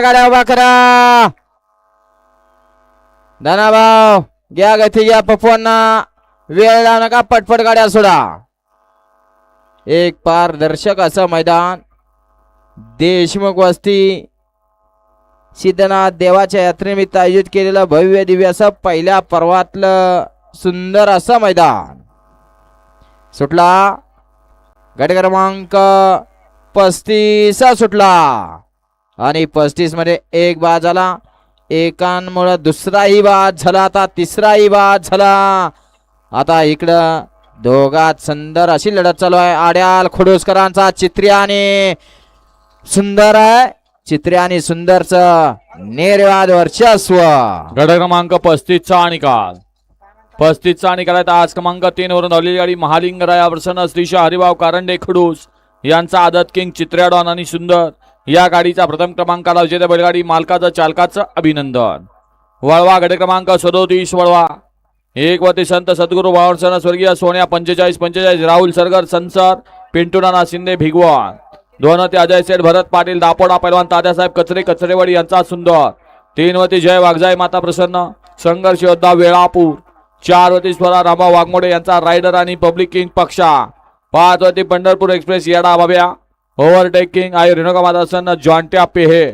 गाड्या उभा करा. धनाभाऊ घ्या गती घ्या. पप्पूंना वेळ लावू नका. पटपट गाड्या सोडा. एक पारदर्शक असं मैदान देशमुख वस्ती सिद्धनाथ देवाच्या यात्रेनिमित्त आयोजित केलेलं भव्य दिव्य असं पहिल्या पर्वातलं सुंदर असं मैदान. सुटला गट क्रमांक 35 सुटला आणि 35 मध्ये एक बाद झाला. एकांमुळे दुसराही बाद झाला. आता तिसराही बाद झाला. आता इकडं दोघात सुंदर अशी लढत चालू आहे. आड्याल खडोसकरांचा चित्र्या आणि सुंदर आहे. चित्र्या आणि सुंदरच निर्वाद वर्चस्व. गट क्रमांक 35 चा निकाल. 35 चा निकाल आहे. आज क्रमांक 3 वरून धावलेली गाडी महालिंगराया प्रसन्न श्रीशा हरिभाऊ कारंडे खडूस यांचा आदत किंग चित्र्या डॉन आणि सुंदर या गाडीचा प्रथम क्रमांकाला विजेत्या बैलगाडी मालकाचं चालकाचं अभिनंदन. वळवा गट क्रमांक 37 वळवा. एक वती संत सद्गुरू वावरसन स्वर्गीय सोन्या 45-45 राहुल सरगर संसर पिंटू नाना शिंदे भिगवान. 2 वती अजय सेठ भरत पाटील दापोडा पैलवान तात्यासाहेब कचरे कचरेवाडी यांचा सुंदर. 3 वती जय वाघजाई माता प्रसन्न संघर्ष योद्धा वेळापूर. 4 वती स्वरा रामा वाघमोडे यांचा रायडर आणि पब्लिक किंग पक्षा. 5 वती पंढरपूर एक्सप्रेस येडा बाब्या ओव्हरटेकिंग आहे रेणुका माता प्रसन्न जॉन्ट्या पेहे.